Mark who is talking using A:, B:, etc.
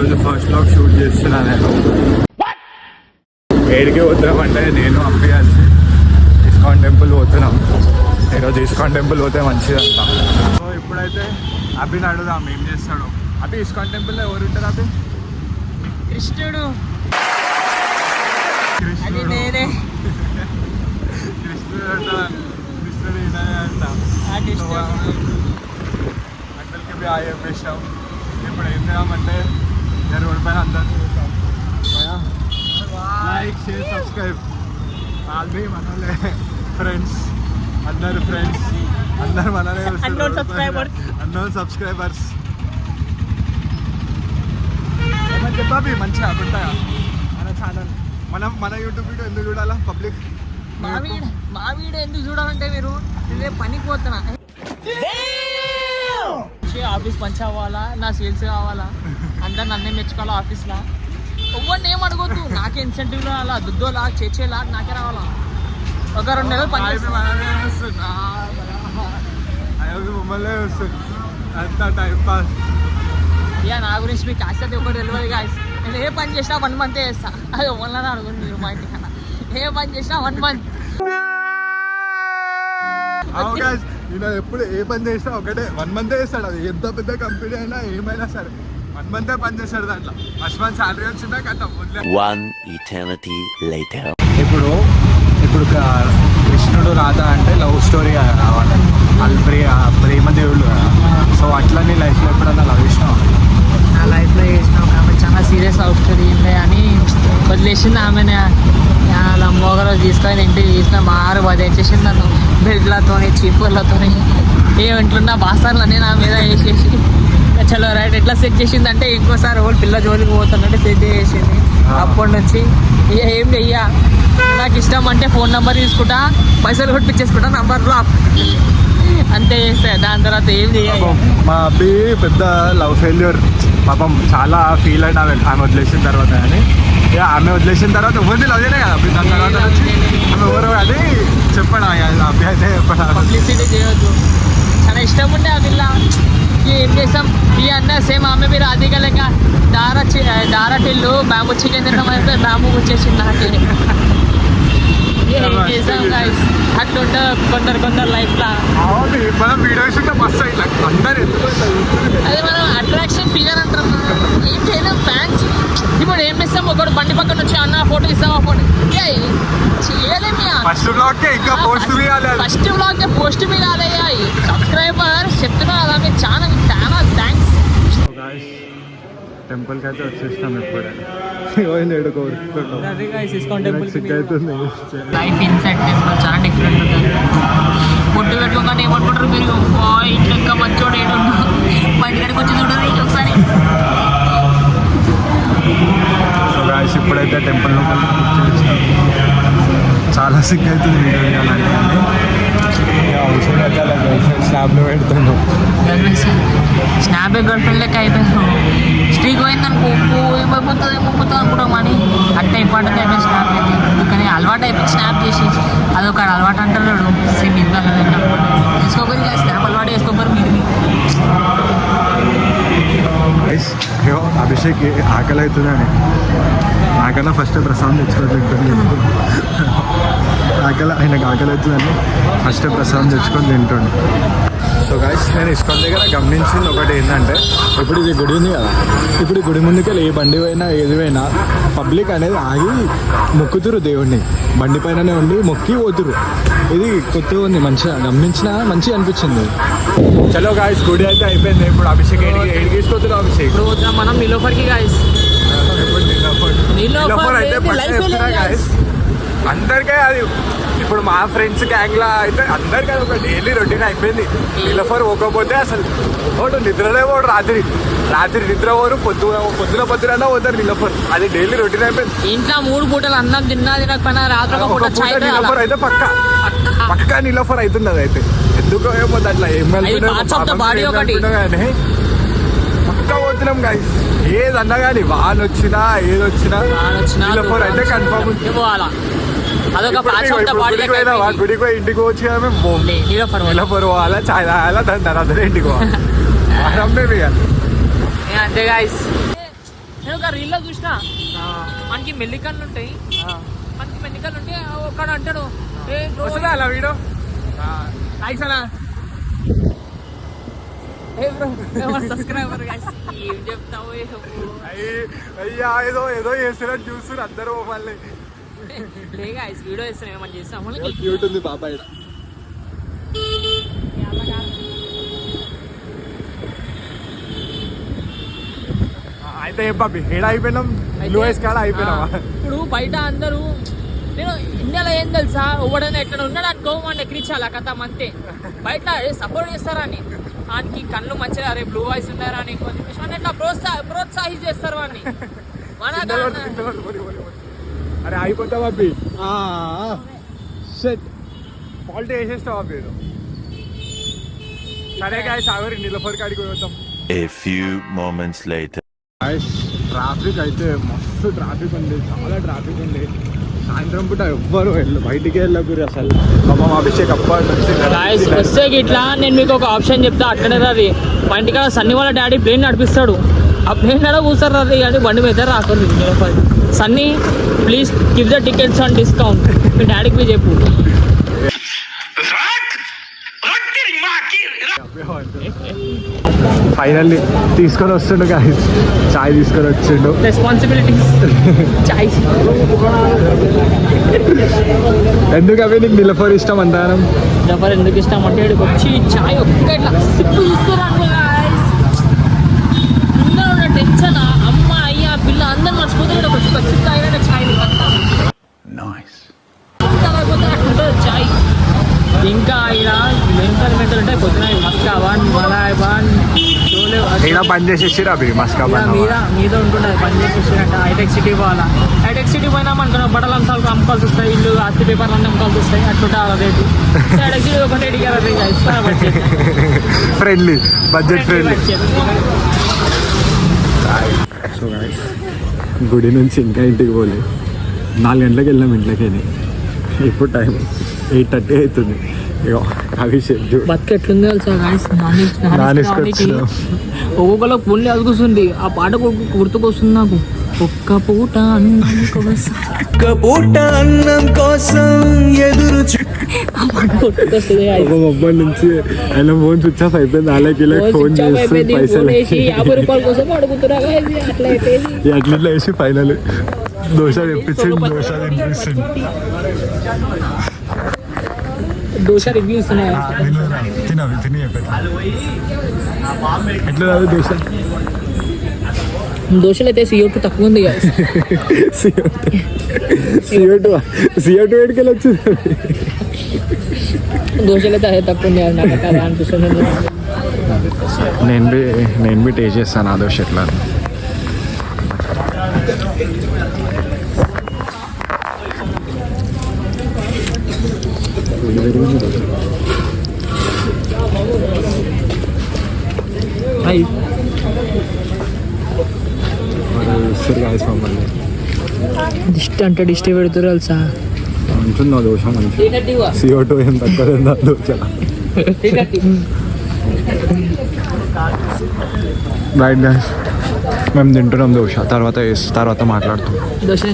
A: ఈరోజు first blog shoot చేస్తున్నాను నేను. ఏడికి పోతున్నామంటే నేను అప్పి కలిసి ఇస్కాన్ టెంపుల్ పోతున్నాం. ఈరోజు ఇస్కాన్ టెంపుల్ పోతే మంచిదంట. సో ఇప్పుడైతే అభిని అడుగుదాం ఏం చేస్తాడు. అభి ఇస్కాన్ టెంపుల్లో ఎవరు ఉంటారు? అభి
B: కృష్ణుడు
A: కృష్ణుడు అంట. అందరికి బి ఆయ చెప్పేసాం. ఇప్పుడు ఏం చేద్దామంటే రోడ్ పైన అందరినీ చూస్తాం. లైక్ షేర్ సబ్స్క్రైబ్ ఆల్బీ మనలే ఫ్రెండ్స్, అందరు ఫ్రెండ్స్, అందరు మనలే అన్నోన్ సబ్స్క్రైబర్స్. చెప్పాబి మంచిగా ఉంటాయా మన ఛానల్? మన యూట్యూబ్ వీడియో ఎందుకు చూడాలా పబ్లిక్?
B: మా వీడియో ఎందుకు చూడాలంటే మీరు ఇదే పనికి పోతున్నా ఆఫీస్ మంచి అవ్వాలా, నా సేల్స్ కావాలా, అందరు నన్నే మెచ్చుకోవాలా ఆఫీస్లో. ఎవరిని ఏం అడగొద్దు, నాకే ఇన్సెంటివ్ రావాలా, దుద్దోలా చేసేలా నాకే రావాలా. ఒక 2 నెలలు పని
A: మమ్మల్ని వస్తుంది అంతా టైం పాస్.
B: ఇక నా గురించి మీకు కాసేది ఒకటి తెలియదు గాయస్. నేను ఏ పని చేసినా 1 మంత్ చేస్తా. అది ఎవరిని అడుగుంది మీరు మా ఇంటి కన్నా. ఏ పని చేసినా 1 మంత్.
A: నేను ఎప్పుడు ఏ పని చేసినా ఒకటే 1 మంత్ చేస్తాడు. అది ఎంత పెద్ద కంపెనీ అయినా ఏమైనా సరే 1 మంతే పని చేస్తాడు. దాంట్లో ఫస్ట్ మంత్ శాలరీ వచ్చిందా కథ. ఇప్పుడు కృష్ణుడు రాధ అంటే లవ్ స్టోరీ కావాలి. వాళ్ళు ప్రేమ దేవుళ్ళు కదా. సో అట్లా నీ లైఫ్లో ఎప్పుడన్నా లవ్ చేసినావు?
B: నా లైఫ్లో చేసినావు కాబట్టి చాలా సీరియస్ లవ్ స్టోరీ ఉంది అని వదిలేసింది ఆమెనే. అలా మోగలో తీసుకొని ఇంటికి తీసిన మారు వదిలేసేసింది నన్ను. బెడ్లతో చీపుర్లతో ఏ ఇంట్లున్న బాసార్లన్నీ నా మీద వేసేసి చలో రైట్ ఎట్లా సెట్ చేసిందంటే ఇంకోసారి ఓల్డ్ పిల్ల జోలికి పోతున్నట్టు సెట్ చేసింది. అప్పటి నుంచి ఏం చెయ్యా, నాకు ఇష్టం అంటే ఫోన్ నెంబర్ తీసుకుంటా, పైసలు కొట్టించేసుకుంటా, నంబర్లో అంతే చేస్తా. దాని తర్వాత ఏం చేయాలి.
A: మా అబ్బి పెద్ద లవ్ ఫెయిల్యూర్ పాపం. చాలా ఫీల్ అయినా ఆమె వదిలేసిన తర్వాత. కానీ ఆమె వదిలేసిన తర్వాత ఎవరిని లవ్ చేయలే కదా. దాని తర్వాత ఆమె ఎవరు అది చెప్పడా అబ్బి అయితే చెప్పడా.
B: పబ్లిసిటీ చేయొద్దు. చాలా ఇష్టం ఉండే ఆ పిల్ల. ఏం చేసాం ఈ అన్న సేమ్ ఆమె మీరు అదిగా లేక దారటిల్లు బ్యాంబూ చికెన్ తినడం బ్యాంబూ వచ్చేసింది నాకే. ఏం చేసాం గాయస్, అట్లుంటే కొందరు లైఫ్లో
A: మనం వీడియోస్ ఉంటే మస్తు అందరు
B: అదే మనం అట్రాక్షన్ ఫిగర్ అంటారు. ఏం చేయలేం ఫ్యాన్స్. ఇప్పుడు ఏం చేస్తాం, ఒకటి బండి పక్కన వచ్చి అన్న ఫోటో ఇస్తాం, ఆ ఫోటో చేయలేము.
A: ఫస్ట్ బ్లాగ్
B: పోస్ట్ మీ కాదయ్యా. సబ్స్క్రైబర్ చెప్తున్నా కదా మీకు చాలా థ్యాంక్స్.
A: టెంపుల్కి అయితే వచ్చేస్తాం. ఎప్పుడైనా
B: లైఫ్ ఇన్సైడ్ టెంపుల్ చాలా డిఫరెంట్ ఉంటుంది. బొట్టు పెట్టుకోగానే ఏమనుకుంటారు మీరు, ఇంట్లో ఇంకా మంచోడు ఏడు బయటకి వచ్చి చూడరు ఒకసారి.
A: ఇప్పుడైతే టెంపుల్ చాలా సిక్ అవుతుంది వీడియో స్నాప్లో పెడుతున్నాం.
B: స్నాప్ గర్ల్ ఫ్రెండ్ లెక్క అయిపోయింది. స్ట్రీక్ పోయిందనుకో ఏమైపోతుంది అనుకుంటాం. కానీ అట్ట ఇంపార్టెంట్ అయిపోయింది స్నాప్ అయితే. కానీ అలవాటు అయిపోయింది స్నాప్ చేసి. అదొక అలవాటు అంటారు. సేమ్ ఇది వేసుకోకరి స్నాప్ అలవాటు వేసుకోకరు మీరు.
A: అభిషేక్ ఆకలి అవుతుందని నాకన్నా ఫస్ట్ ప్రసాదం తెచ్చుకొని ఆయనకు ఆకలి అవుతుందని ఫస్ట్ ప్రసాదం తెచ్చుకొని తింటుండే. సో గాయస్, నేను ఇస్కాన్ దగ్గర గమనించింది ఒకటి ఏంటంటే, ఇప్పుడు ఇది గుడి ఉంది కదా, ఇప్పుడు గుడి ముందుకెళ్ళి ఏ బండి పోయినా ఏది పోయినా పబ్లిక్ అనేది ఆగి మొక్కుతురు దేవుడిని. బండి పైననే ఉండి మొక్కి పోతురు. ఇది కొత్తగా ఉంది, మంచిగా గమనించిన మంచిగా అనిపించింది. చలో గాయస్, గుడి అయితే అయిపోయింది. ఇప్పుడు అభిషేక్ ఏడికి తీసుకొచ్చున్నాం. అభిషేక్
B: ఇప్పుడు మనం నిలోఫర్కి గాయస్.
A: అందరికీ అది ఇప్పుడు మా ఫ్రెండ్స్ గ్యాంగ్లా అయితే అందరికీ అది ఒక డైలీ రొటీన్ అయిపోయింది. నిలఫర్ పోకపోతే అసలు ఒకటి నిద్రలే పోడు. రాత్రి నిద్ర పోరు, పొద్దున పోతారు నిలఫర్. అది డైలీ రొటీన్ అయిపోయింది.
B: ఇంట్లో 3 పూటలు అన్నం తినకపోయినా రాత్రి
A: నిలఫర్ అయితే పక్కా నిలఫర్ అవుతుంది. అది అయితే ఎందుకో ఏమో దాంట్లో కానీ పక్కా పోతున్నాం గాయస్. ఏదన్నా కానీ వాన్ వచ్చినా ఏదొచ్చినా నిలఫర్ అయితే కన్ఫర్మ్ ఉంది. గుడికి పోయి ఇంటికి వచ్చి నిలఫర్ పోవాలా, చాయ్ తాగాలా, దాని తర్వాత ఇంటికి పోవాలి.
B: అంతే గాయస్. నేను ఒక రీల్లో చూసిన మనకి మెల్లికన్లు ఉంటాయి, మనకి మెల్లికన్లు ఉంటే ఒకడు అంటాడు
A: అలా వీడియో
B: సబ్స్క్రైబర్ ఏం చెప్తావు
A: అయ్యా ఏదో ఏదో చేస్తున్నట్టు చూస్తున్నారు అందరూ మళ్ళీ
B: లేగా వీడియో చేస్తాను ఏమని చేస్తాము
A: క్యూట్ ఉంది బాబాయ్. అయితే బాబీ ఏడా అయిపోయినాం, బ్లూ ఐస్ కాడ అయిపోయినావా?
B: ఇప్పుడు బయట అందరూ నేను ఇండియాలో ఏం తెలుసా, ఎవడైనా ఎక్కడ ఉన్నాడు అనుకో వాడిని ఎక్కిరించాలి కథ అంతే. బయట సపోర్ట్ చేస్తారని వానికి కళ్ళు మంచిగా అరే బ్లూ ఐస్ ఉన్నారా అని ఎట్లా ప్రోత్సాహి చేస్తారు వాడిని.
A: అరే అయిపోతా బాబీ, షట్ ఫాల్ట్ వేసేస్తావు బాబీ. సరే గాయస్ సాగరి నిలబడి కాడికి పోతాం.
C: A few moments later.
A: Traffic అయితే మస్తు ట్రాఫిక్ ఉంది, చాలా ట్రాఫిక్ ఉంది. సాయంత్రం పూట ఎవ్వరు బయటికి వెళ్ళకూరు అసలు. పాపం అభిషేక్
B: గాయస్ వస్తే ఇట్లా నేను మీకు ఒక ఆప్షన్ చెప్తా, అక్కడే అది మా ఇంటికాడ సన్నీ వాళ్ళ డాడీ ప్లేన్ నడిపిస్తాడు, ఆ ప్లేన్ నడ కూర్చారు అది కానీ బండి మీద రాకూడదు. Sunny please give the tickets on discount, మీ డాడీకి మీరు చెప్పు.
A: ఫైనల్లీ తీసుకొని వస్తుండు గాయస్, చాయ్ తీసుకొని వచ్చిండు.
B: రెస్పాన్సిబిలిటీస్ చాయ్
A: ఎందుకు అవి నీకు నిలఫర్ ఇష్టం అంటాను?
B: ఎవరు ఎందుకు ఇష్టం అంటే ఇక్కడికి వచ్చి చాయ్ ఒక్క ఇట్లా సిప్పు తీసుకురాను అందరూ ఉన్న టెన్షన్ అమ్మ అయ్యా పిల్ల అందరు మర్చిపోతే ఒక సిప్పు తాగిన చాయ్ చాయ్. ఇంకా ఇక్కడ మెంటల్ అంటే పొద్దున మస్కా వన్ మలాయ్ వన్
A: ఇలా పని చేసేసారు అవి మస్కా
B: మీద ఉంటుండే పని చేసేసారంట. హైటెక్ సిటీ పోవాలా, హైటెక్ సిటీ పోయినా మనకు బట్టలు అంశాలు అమ్ముకోవాల్సి వస్తాయి, ఇల్లు ఆస్తి పేపర్లు అన్నీ అమ్ముకోవాల్సి వస్తాయి, అట్లుంటే అలా రేటు. హైటెక్ సిటీ ఒకటి
A: ఫ్రెండ్లీ బడ్జెట్ ఫ్రెండ్లీ. సో గుడి నుంచి ఇంకా ఇంటికి పోలే, 4 గంటలకు వెళ్ళాం ఇంట్లోకి. ఇప్పుడు టైం 8:30 అవుతుంది. ఇక అభిషేక్
B: బతుకు ఎట్లుంది తెలుసా, ఒక్కొక్కలో పుల్లి అదుగుతుంది. ఆ పాట గుర్తుకొస్తుంది నాకు, ఒక్క పూట అన్నం కోసం ఎదురు
A: మొబైల్ నుంచి ఆయన ఫోన్ స్విచ్ ఆఫ్ అయిపోయింది. అలాగే ఫోన్ చేసి పైసలు
B: 50 రూపాయల కోసం అడుగుతున్నా అట్లా అయిపోయింది.
A: అట్లా వేసి ఫైనల్ దోశ తెప్పించింది, దోశ తినిపిస్తుంది.
B: దోశ రివ్యూ ఇస్తున్నాయా?
A: తినవి తిని ఎట్లా రాదు దోశ?
B: దోశలు అయితే CO2 తక్కువ ఉంది కదా.
A: CO2 వేడికెళ్ళి వచ్చింది.
B: దోశలు అయితే అదే తక్కువ ఉంది నాకు కదా అనిపిస్తుంది.
A: నేను బి టేస్ట్ చేస్తాను ఆ దోశ ఎట్లా.
B: డిస్ట్ అంటే డిస్ట్ పెడుతురు తెలుసా,
A: మంచిగా దోశ మంచి. CO2 ఏం తక్కువ దోశ. రైట్ గైస్ మేము తింటున్నాం దోశ, తర్వాత మాట్లాడుతాం.
B: దోశ